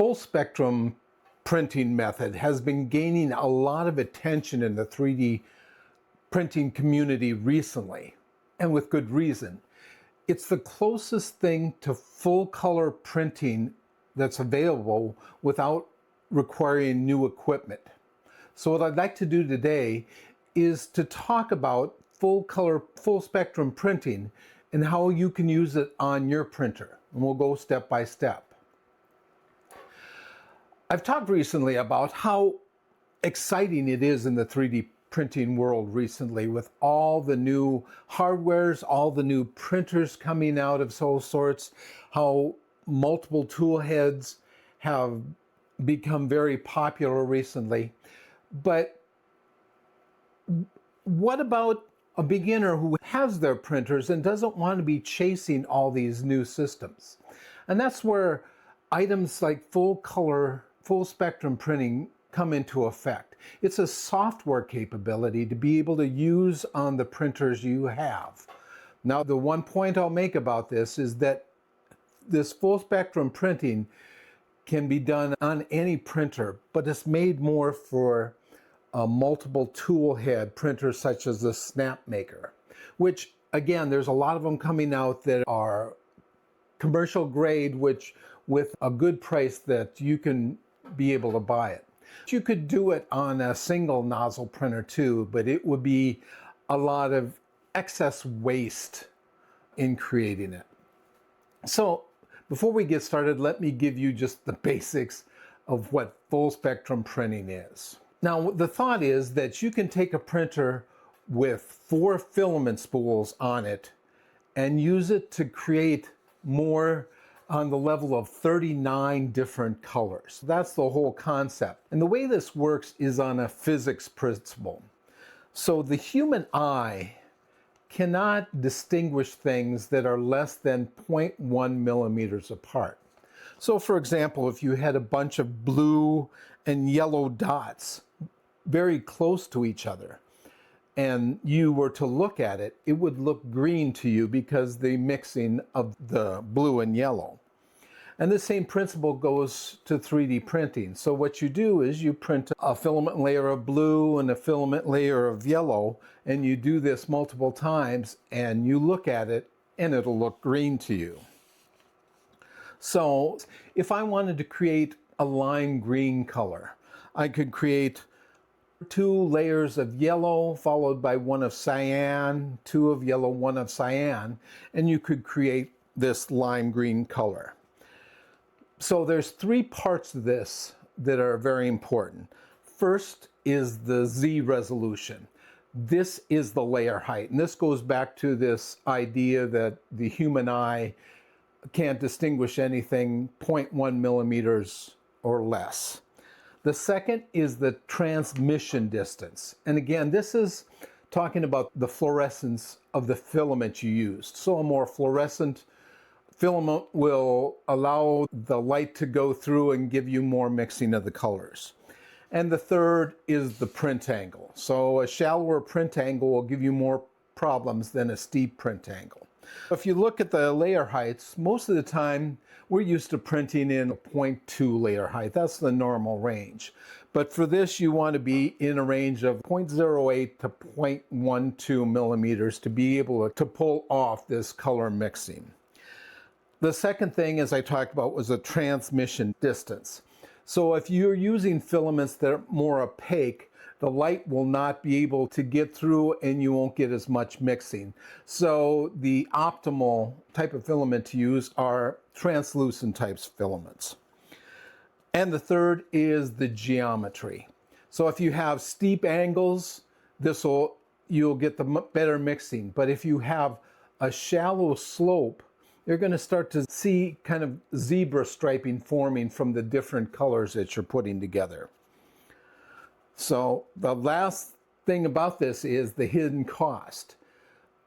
full spectrum printing method has been gaining a lot of attention in the 3D printing community recently, and with good reason. It's the closest thing to full color printing that's available without requiring new equipment. So what I'd like to do today is to talk about full color, full spectrum printing and how you can use it on your printer. And we'll go step by step. I've talked recently about how exciting it is in the 3D printing world recently with all the new hardwares, all the new printers coming out of all sorts, how multiple tool heads have become very popular recently. But what about a beginner who has their printers and doesn't want to be chasing all these new systems? And that's where items like full color, full spectrum printing come into effect. It's a software capability to be able to use on the printers you have. Now, the one point I'll make about this is that this full spectrum printing can be done on any printer, but it's made more for multiple tool head printers such as the Snapmaker, which again, there's a lot of them coming out that are commercial grade, which with a good price that you can be able to buy it. You could do it on a single nozzle printer too, but it would be a lot of excess waste in creating it. So before we get started, let me give you just the basics of what full spectrum printing is. Now, the thought is that you can take a printer with 4 filament spools on it and use it to create more on the level of 39 different colors. That's the whole concept. And the way this works is on a physics principle. So the human eye cannot distinguish things that are less than 0.1 millimeters apart. So for example, if you had a bunch of blue and yellow dots very close to each other, and you were to look at it, it would look green to you because the mixing of the blue and yellow. And the same principle goes to 3D printing. So what you do is you print a filament layer of blue and a filament layer of yellow, and you do this multiple times, and you look at it, and it'll look green to you. So if I wanted to create a lime green color, I could create 2 layers of yellow followed by 1 of cyan, 2 of yellow, 1 of cyan, and you could create this lime green color. So there's 3 parts of this that are very important. First is the Z resolution. This is the layer height, and this goes back to this idea that the human eye can't distinguish anything 0.1 millimeters or less. The second is the transmission distance. And again, this is talking about the fluorescence of the filament you used. So a more fluorescent filament will allow the light to go through and give you more mixing of the colors. And the third is the print angle. So a shallower print angle will give you more problems than a steep print angle. If you look at the layer heights, most of the time we're used to printing in a 0.2 layer height. That's the normal range. But for this, you want to be in a range of 0.08 to 0.12 millimeters to be able to pull off this color mixing. The second thing, as I talked about, was the transmission distance. So if you're using filaments that are more opaque, the light will not be able to get through and you won't get as much mixing. So the optimal type of filament to use are translucent types filaments. And the third is the geometry. So if you have steep angles, you'll get the better mixing. But if you have a shallow slope, you're going to start to see kind of zebra striping forming from the different colors that you're putting together. So the last thing about this is the hidden cost.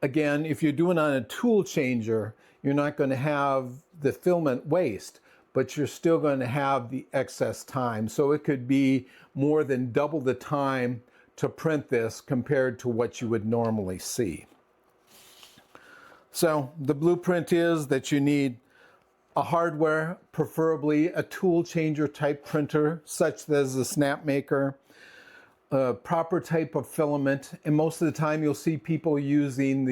Again, if you're doing it on a tool changer, you're not going to have the filament waste, but you're still going to have the excess time. So it could be more than double the time to print this compared to what you would normally see. So the blueprint is that you need a hardware, preferably a tool changer type printer, such as the Snapmaker, a proper type of filament, and most of the time you'll see people using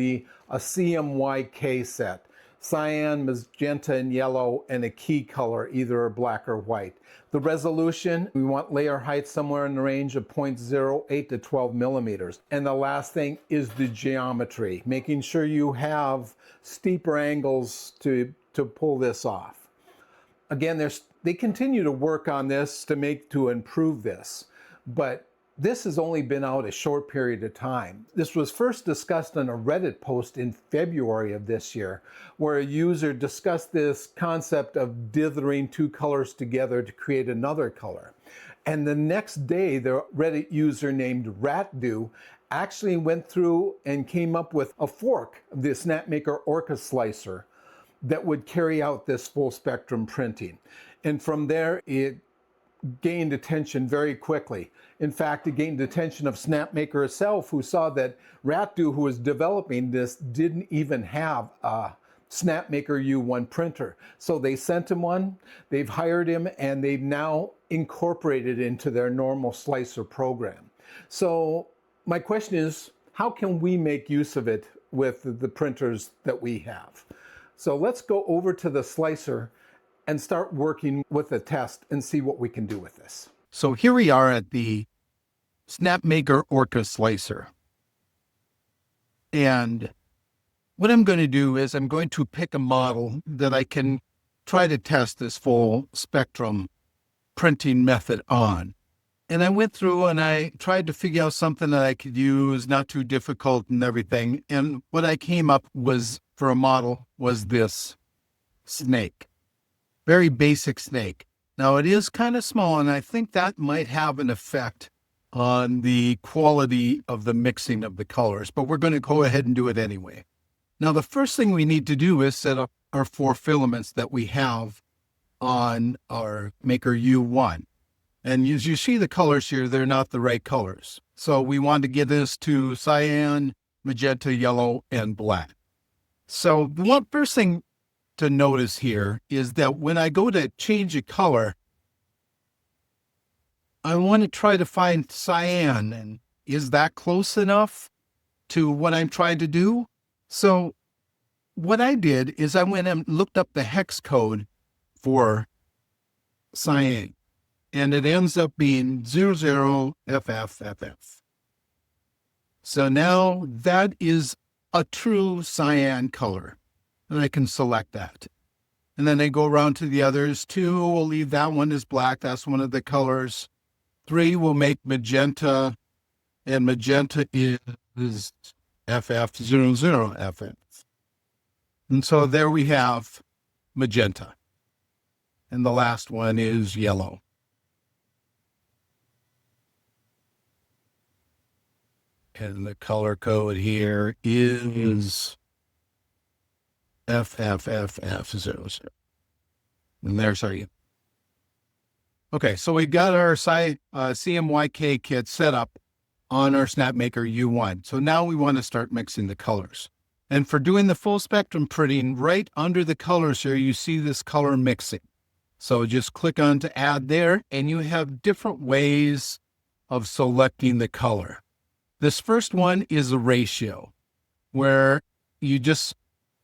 a CMYK set. Cyan, magenta, and yellow, and a key color, either black or white. The resolution, we want layer height somewhere in the range of 0.08 to 12 millimeters. And the last thing is the geometry, making sure you have steeper angles to pull this off. Again, they continue to work on this to improve this, but this has only been out a short period of time. This was first discussed on a Reddit post in February of this year, where a user discussed this concept of dithering two colors together to create another color. And the next day, the Reddit user named Ratdo actually went through and came up with a fork of the Snapmaker Orca slicer that would carry out this full spectrum printing. And from there, it gained attention very quickly. In fact, it gained attention of Snapmaker herself, who saw that Ratdo, who was developing this, didn't even have a Snapmaker U1 printer. So they sent him one, they've hired him, and they've now incorporated it into their normal slicer program. So my question is, how can we make use of it with the printers that we have? So let's go over to the slicer and start working with the test and see what we can do with this. So here we are at the Snapmaker Orca slicer. And what I'm going to do is I'm going to pick a model that I can try to test this full spectrum printing method on. And I went through and I tried to figure out something that I could use, not too difficult and everything. And what I came up was, for a model, was this snake. Very basic snake. Now it is kind of small, and I think that might have an effect on the quality of the mixing of the colors, but we're going to go ahead and do it anyway. Now the first thing we need to do is set up our 4 filaments that we have on our Maker U1. And as you see the colors here, they're not the right colors. So we want to get this to cyan, magenta, yellow, and black. So the first thing to notice here is that when I go to change a color, I want to try to find cyan, and is that close enough to what I'm trying to do? So what I did is I went and looked up the hex code for cyan, and it ends up being 00FFFF. So now that is a true cyan color. And I can select that. And then I go around to the others. 2, we'll leave that one as black. That's one of the colors. 3, we'll make magenta. And magenta is FF00FF. And so there we have magenta. And the last one is yellow. And the color code here is FFFF00. And there's our. Okay, so we got our CMYK kit set up on our Snapmaker U1. So now we want to start mixing the colors. And for doing the full spectrum printing, right under the colors here, you see this color mixing. So just click on to add there, and you have different ways of selecting the color. This first one is a ratio, where you just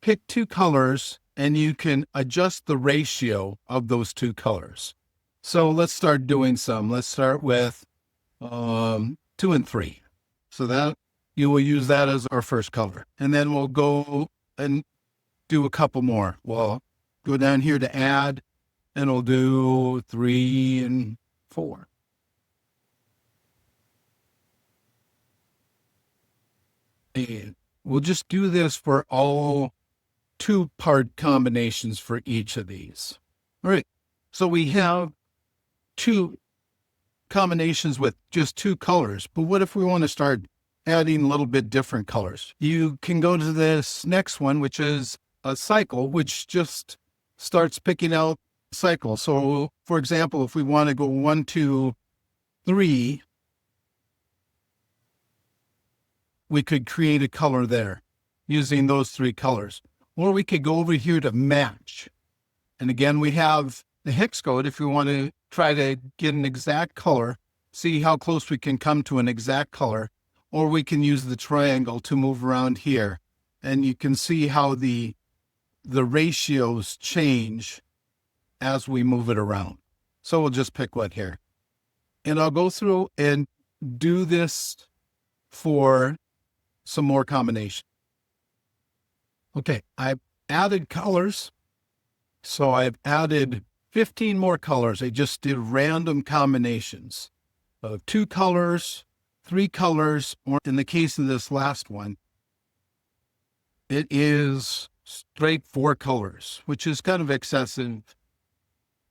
pick 2 colors and you can adjust the ratio of those 2 colors. So let's start doing some. Let's start with 2 and 3. So that you will use that as our first color. And then we'll go and do a couple more. We'll go down here to add, and we'll do 3 and 4. And we'll just do this for all 2-part combinations for each of these. All right, so we have 2 combinations with just 2 colors, but what if we want to start adding a little bit different colors? You can go to this next one, which is a cycle, which just starts picking out cycles. So for example, if we want to go 1, 2, 3, we could create a color there using those 3 colors. Or we could go over here to match. And again, we have the hex code if we want to try to get an exact color, see how close we can come to an exact color, or we can use the triangle to move around here. And you can see how the ratios change as we move it around. So we'll just pick one here. And I'll go through and do this for some more combination. Okay, I've added colors. So I've added 15 more colors. I just did random combinations of 2 colors, 3 colors, or in the case of this last one, it is straight 4 colors, which is kind of excessive,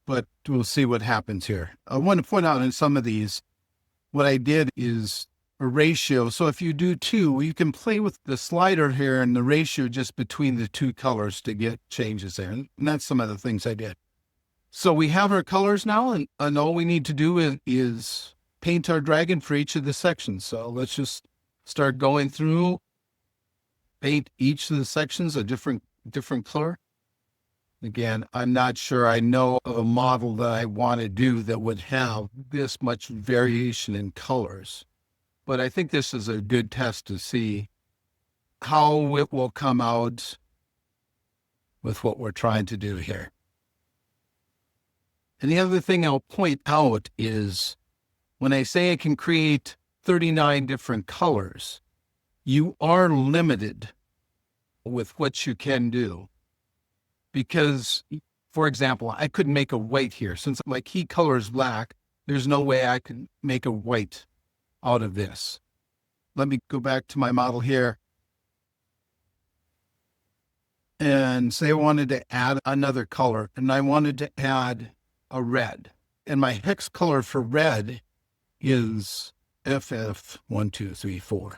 but we'll see what happens here. I want to point out in some of these, what I did is a ratio. So if you do 2, you can play with the slider here and the ratio just between the 2 colors to get changes there. And that's some of the things I did. So we have our colors now, and all we need to do is paint our dragon for each of the sections. So let's just start going through, paint each of the sections a different color. Again, I'm not sure I know of a model that I want to do that would have this much variation in colors. But I think this is a good test to see how it will come out with what we're trying to do here. And the other thing I'll point out is when I say I can create 39 different colors, you are limited with what you can do. Because, for example, I could make a white here. Since my key color is black, there's no way I can make a white out of this. Let me go back to my model here and say I wanted to add another color, and I wanted to add a red. And my hex color for red is FF1234.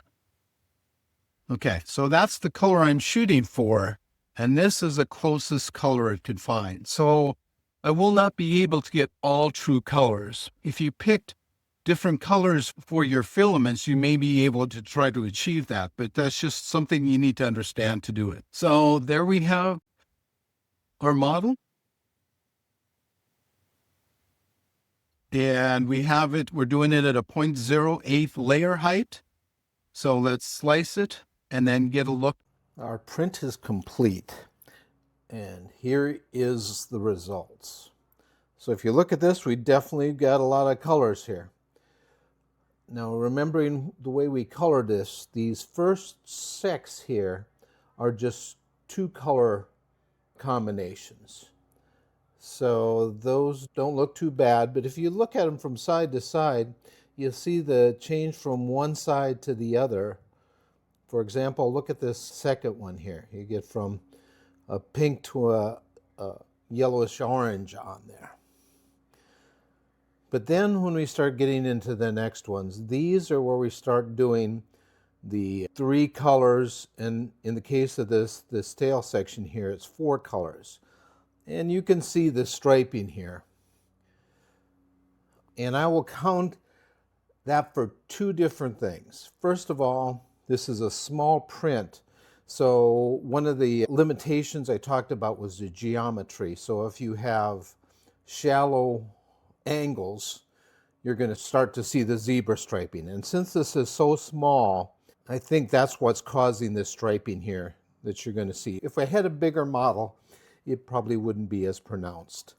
Okay, so that's the color I'm shooting for, and this is the closest color it could find. So I will not be able to get all true colors. If you picked different colors for your filaments, you may be able to try to achieve that, but that's just something you need to understand to do it. So there we have our model. And we have it, we're doing it at a 0.08 layer height. So let's slice it and then get a look. Our print is complete, and here is the results. So if you look at this, we definitely got a lot of colors here. Now, remembering the way we colored this, these first 6 here are just 2 color combinations. So those don't look too bad, but if you look at them from side to side, you'll see the change from one side to the other. For example, look at this second one here. You get from a pink to a yellowish orange on there. But then when we start getting into the next ones, these are where we start doing the 3 colors, and in the case of this tail section here, it's 4 colors. And you can see the striping here. And I will count that for 2 different things. First of all, this is a small print. So one of the limitations I talked about was the geometry. So if you have shallow angles, you're going to start to see the zebra striping. And since this is so small, I think that's what's causing this striping here that you're going to see. If I had a bigger model, it probably wouldn't be as pronounced.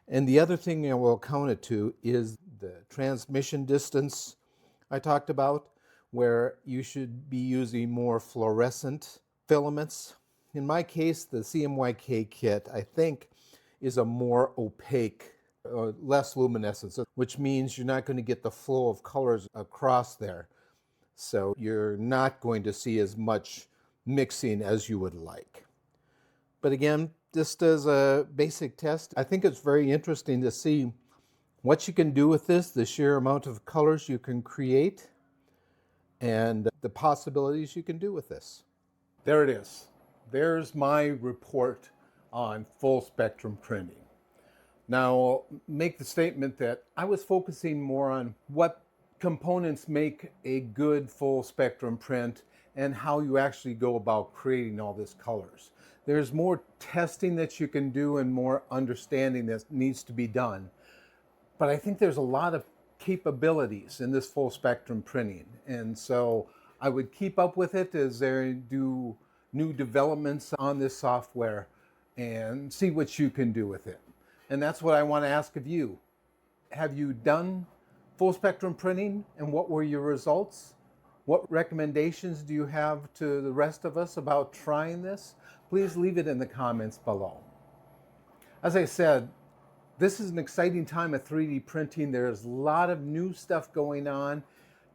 And the other thing I will count it to is the transmission distance I talked about, where you should be using more fluorescent filaments. In my case, the CMYK kit, I think, is a more opaque, less luminescence, which means you're not going to get the flow of colors across there. So you're not going to see as much mixing as you would like. But again, just as a basic test, I think it's very interesting to see what you can do with this, the sheer amount of colors you can create, and the possibilities you can do with this. There it is. There's my report on full spectrum printing. Now, I'll make the statement that I was focusing more on what components make a good full spectrum print and how you actually go about creating all these colors. There's more testing that you can do and more understanding that needs to be done. But I think there's a lot of capabilities in this full spectrum printing. And so I would keep up with it as they do new developments on this software and see what you can do with it. And that's what I want to ask of you. Have you done full spectrum printing, and what were your results? What recommendations do you have to the rest of us about trying this? Please leave it in the comments below. As I said, this is an exciting time of 3D printing. There's a lot of new stuff going on,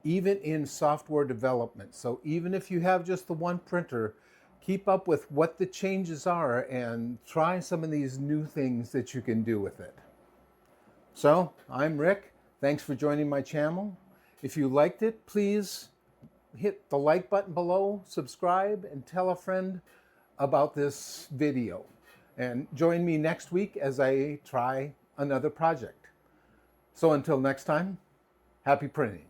even in software development. So even if you have just the one printer, keep up with what the changes are and try some of these new things that you can do with it. So I'm Rick. Thanks for joining my channel. If you liked it, please hit the like button below, subscribe, and tell a friend about this video. And join me next week as I try another project. So until next time, happy printing.